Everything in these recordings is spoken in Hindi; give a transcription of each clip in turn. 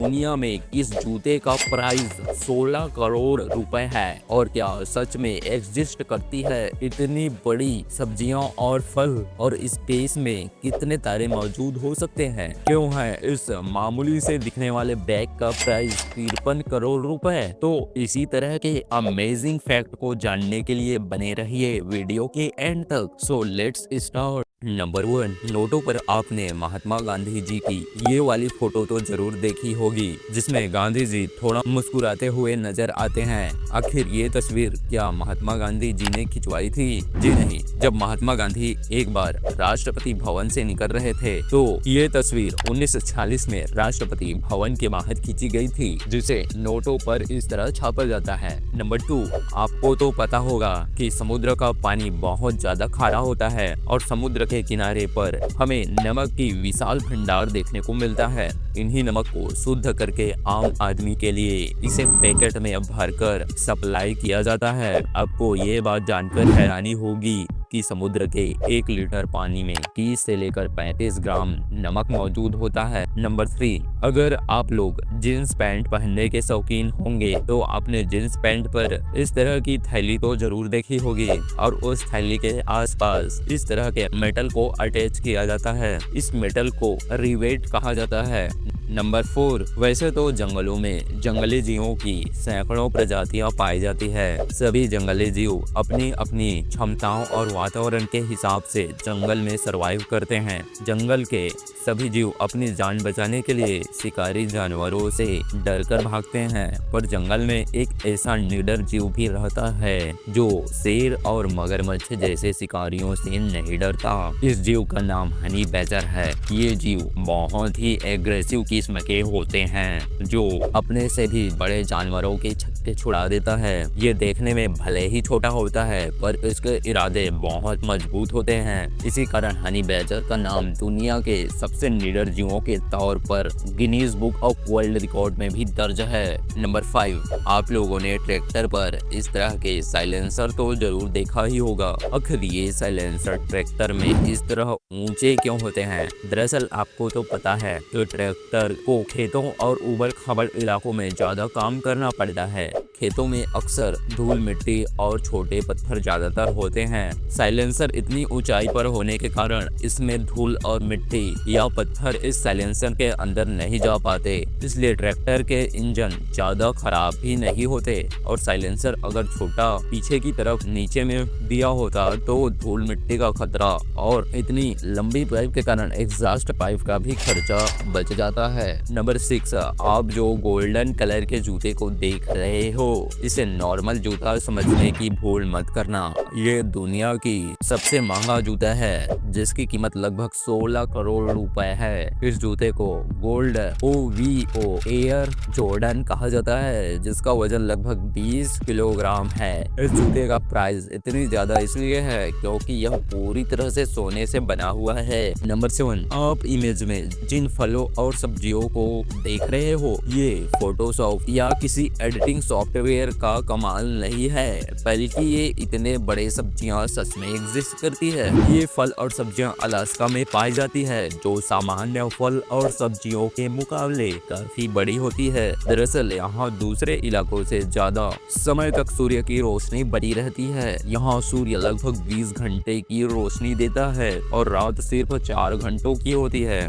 दुनिया में इस जूते का प्राइस 16 करोड़ रुपए है। और क्या सच में एग्जिस्ट करती है इतनी बड़ी सब्जियां और फल, और स्पेस में कितने तारे मौजूद हो सकते हैं? क्यों है इस मामूली से दिखने वाले बैग का प्राइस 53 करोड़ रुपए? तो इसी तरह के अमेजिंग फैक्ट को जानने के लिए बने रहिए वीडियो के एंड तक। So let's start. नंबर 1, नोटों पर आपने महात्मा गांधी जी की ये वाली फोटो तो जरूर देखी होगी, जिसमें गांधी जी थोड़ा मुस्कुराते हुए नजर आते हैं। आखिर ये तस्वीर क्या महात्मा गांधी जी ने खिंचवाई थी? जी नहीं। जब महात्मा गांधी एक बार राष्ट्रपति भवन से निकल रहे थे तो ये तस्वीर 1946 में राष्ट्रपति भवन के बाहर खींची गई थी, जिसे नोटों पर इस तरह छापा जाता है। नंबर 2, आपको तो पता होगा कि समुद्र का पानी बहुत ज्यादा खारा होता है और समुद्र के किनारे पर हमें नमक की विशाल भंडार देखने को मिलता है। इन्हीं नमक को शुद्ध करके आम आदमी के लिए इसे पैकेट में भरकर सप्लाई किया जाता है। आपको ये बात जानकर हैरानी होगी कि समुद्र के 1 लीटर पानी में 30 से लेकर 35 ग्राम नमक मौजूद होता है। नंबर 3, अगर आप लोग जींस पैंट पहनने के शौकीन होंगे तो आपने जींस पैंट पर इस तरह की थैली तो जरूर देखी होगी, और उस थैली के आसपास इस तरह के मेटल को अटैच किया जाता है। इस मेटल को रिवेट कहा जाता है। नंबर 4, वैसे तो जंगलों में जंगली जीवों की सैकड़ों प्रजातियां पाई जाती है। सभी जंगली जीव अपनी अपनी क्षमताओं और वातावरण के हिसाब से जंगल में सरवाइव करते हैं। जंगल के सभी जीव अपनी जान बचाने के लिए शिकारी जानवरों से डरकर भागते हैं, पर जंगल में एक ऐसा निडर जीव भी रहता है जो शेर और मगरमच्छ जैसे शिकारियों से नहीं डरता। इस जीव का नाम हनी बैजर है। ये जीव बहुत ही एग्रेसिव किस्म के होते हैं, जो अपने से भी बड़े जानवरों के छक्के छुड़ा देता है। ये देखने में भले ही छोटा होता है, पर इसके इरादे बहुत मजबूत होते हैं। इसी कारण हनी बैजर का नाम दुनिया के सबसे निडर जीवों के तौर पर Guinness book of world record में भी दर्ज है। नंबर 5, आप लोगों ने ट्रैक्टर पर इस तरह के साइलेंसर तो जरूर देखा ही होगा। आखिर ये साइलेंसर ट्रैक्टर में इस तरह ऊंचे क्यों होते हैं? दरअसल आपको तो पता है कि ट्रैक्टर को खेतों और उबड़ खाबड़ इलाकों में ज्यादा काम करना पड़ता है। खेतों में अक्सर धूल मिट्टी और छोटे पत्थर ज्यादातर होते हैं। साइलेंसर इतनी ऊंचाई पर होने के कारण इसमें धूल और मिट्टी या पत्थर इस साइलेंसर के अंदर नहीं जा पाते, इसलिए ट्रैक्टर के इंजन ज्यादा खराब भी नहीं होते। और साइलेंसर अगर छोटा पीछे की तरफ नीचे में दिया होता तो धूल मिट्टी का खतरा और इतनी लंबी पाइप के कारण एग्जॉस्ट पाइप का भी खर्चा बच जाता है। नंबर 6, आप जो गोल्डन कलर के जूते को देख रहे हो, इसे नॉर्मल जूता समझने की भूल मत करना। ये दुनिया की सबसे महंगा जूता है, जिसकी कीमत लगभग 16 करोड़ रुपए है। इस जूते को गोल्ड OVO एयर जॉर्डन कहा जाता है, जिसका वजन लगभग 20 किलोग्राम है। इस जूते का प्राइस इतनी ज्यादा इसलिए है क्योंकि यह पूरी तरह से सोने से बना हुआ है। नंबर 7, आप इमेज में जिन फलों और सब्जियों को देख रहे हो, ये फोटोशॉप या किसी एडिटिंग सॉफ्टवेयर का कमाल नहीं है, बल्कि ये इतने बड़े सब्जियां सच में एग्जिस्ट करती है। ये फल और सब्जियां अलास्का में पाई जाती है, जो सामान्य फल और सब्जियों के मुकाबले काफी बड़ी होती है। दरअसल यहाँ दूसरे इलाकों से ज्यादा समय तक सूर्य की रोशनी बनी रहती है। यहाँ सूर्य लगभग 20 घंटे की रोशनी देता है और रात सिर्फ 4 घंटों की होती है।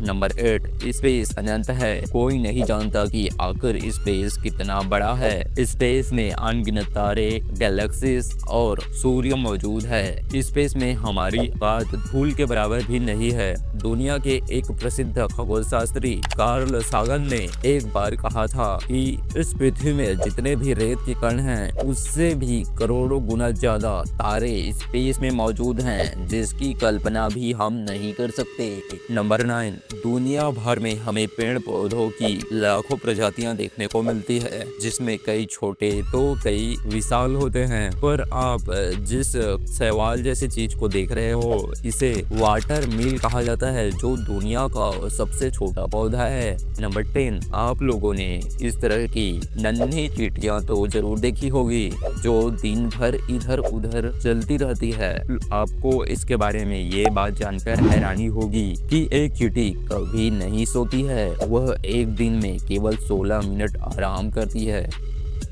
नंबर 8, स्पेस अनंत है। कोई नहीं जानता कि आखिर स्पेस कितना बड़ा है। स्पेस में अनगिनत तारे, गैलेक्सीज और सूर्य मौजूद है। स्पेस में हमारी बात धूल के बराबर भी नहीं है। दुनिया के एक प्रसिद्ध खगोलशास्त्री कार्ल सागन ने एक बार कहा था कि इस पृथ्वी में जितने भी रेत के कण हैं, उससे भी करोड़ों गुना ज्यादा तारे स्पेस में मौजूद हैं, जिसकी कल्पना भी हम नहीं कर सकते। नंबर 9, दुनिया भर में हमें पेड़ पौधों की लाखों प्रजातियां देखने को मिलती है, जिसमें कई छोटे तो कई विशाल होते हैं। पर आप जिस शैवाल जैसी चीज को देख रहे हो, इसे वाटर मिल कहा जाता है, जो दुनिया का सबसे छोटा पौधा है। नंबर 10, आप लोगों ने इस तरह की नन्ही चींटियां तो जरूर देखी होगी, जो दिन भर इधर उधर चलती रहती है। आपको इसके बारे में ये बात जानकर हैरानी होगी कि एक चींटी कभी नहीं सोती है। वह एक दिन में केवल 16 मिनट आराम करती है।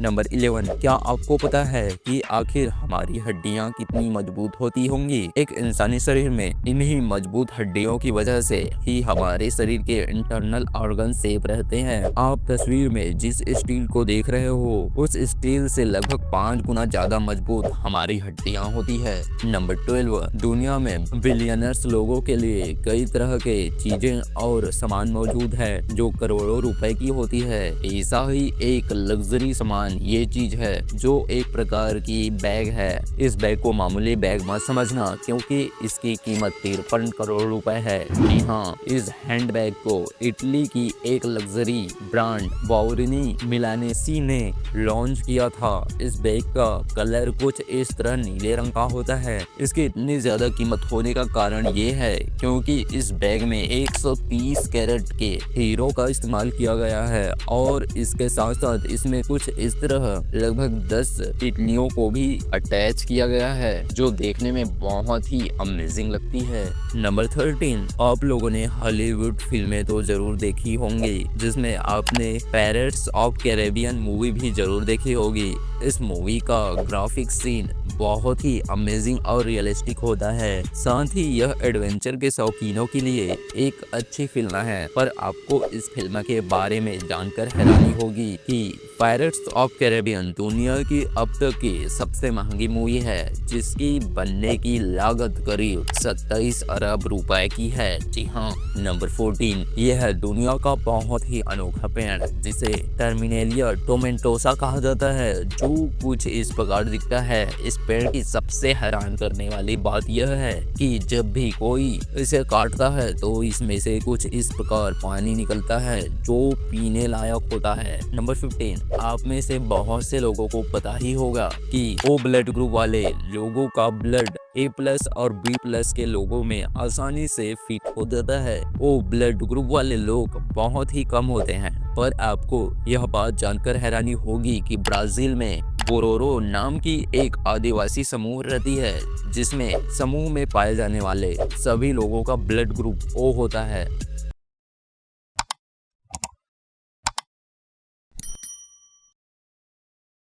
नंबर 11, क्या आपको पता है कि आखिर हमारी हड्डियां कितनी मजबूत होती होंगी? एक इंसानी शरीर में इन्हीं मजबूत हड्डियों की वजह से ही हमारे शरीर के इंटरनल ऑर्गन सेफ रहते हैं। आप तस्वीर में जिस स्टील को देख रहे हो, उस स्टील से लगभग 5 गुना ज्यादा मजबूत हमारी हड्डियां होती है। नंबर 12, दुनिया में बिलियनर्स लोगों के लिए कई तरह के चीजें और सामान मौजूद है जो करोड़ों रुपए की होती है। ऐसा ही एक लग्जरी सामान ये चीज है जो एक प्रकार की बैग है। इस बैग को मामूली बैग मत समझना, क्योंकि इसकी कीमत 53 करोड़ रुपए है। जी हाँ, इस हैंड बैग को इटली की एक लग्जरी ब्रांड बाउरिनी मिलानेसी ने लॉन्च किया था। इस बैग का कलर कुछ इस तरह नीले रंग का होता है। इसकी इतनी ज्यादा कीमत होने का कारण ये है क्योंकि इस बैग में 130 कैरेट के हीरो का इस्तेमाल किया गया है और इसके साथ साथ इसमें कुछ इस तरह लगभग 10 तितलियों को भी अटैच किया गया है जो देखने में बहुत ही अमेजिंग लगती है। नंबर 13, आप लोगों ने हॉलीवुड फिल्में तो जरूर देखी होंगी, जिसमें आपने पैरेट्स ऑफ कैरेबियन मूवी भी जरूर देखी होगी। इस मूवी का ग्राफिक सीन बहुत ही अमेजिंग और रियलिस्टिक होता है। साथ ही यह एडवेंचर के शौकीनों के लिए एक अच्छी फिल्म है। पर आपको इस फिल्म के बारे में जानकर हैरानी होगी कि पायरेट्स ऑफ कैरेबियन दुनिया की अब तक की सबसे महंगी मूवी है, जिसकी बनने की लागत करीब 27 अरब रुपए की है। जी हाँ। नंबर 14, यह है दुनिया का बहुत ही अनोखा पेड़ जिसे टर्मिनेलिया टोमेंटोसा कहा जाता है, जो कुछ इस प्रकार दिखता है। इस पेड़ की सबसे हैरान करने वाली बात यह है कि जब भी कोई इसे काटता है तो इसमें से कुछ इस प्रकार पानी निकलता है जो पीने लायक होता है। नंबर 15, आप में से बहुत से लोगों को पता ही होगा कि ओ ब्लड ग्रुप वाले लोगों का ब्लड A+ और B+ के लोगों में आसानी से फिट हो जाता है। ओ ब्लड ग्रुप वाले लोग बहुत ही कम होते हैं। पर आपको यह बात जानकर हैरानी होगी कि ब्राजील में बोरोरो नाम की एक आदिवासी समूह रहती है, जिसमें समूह में पाए जाने वाले सभी लोगों का ब्लड ग्रुप O होता है।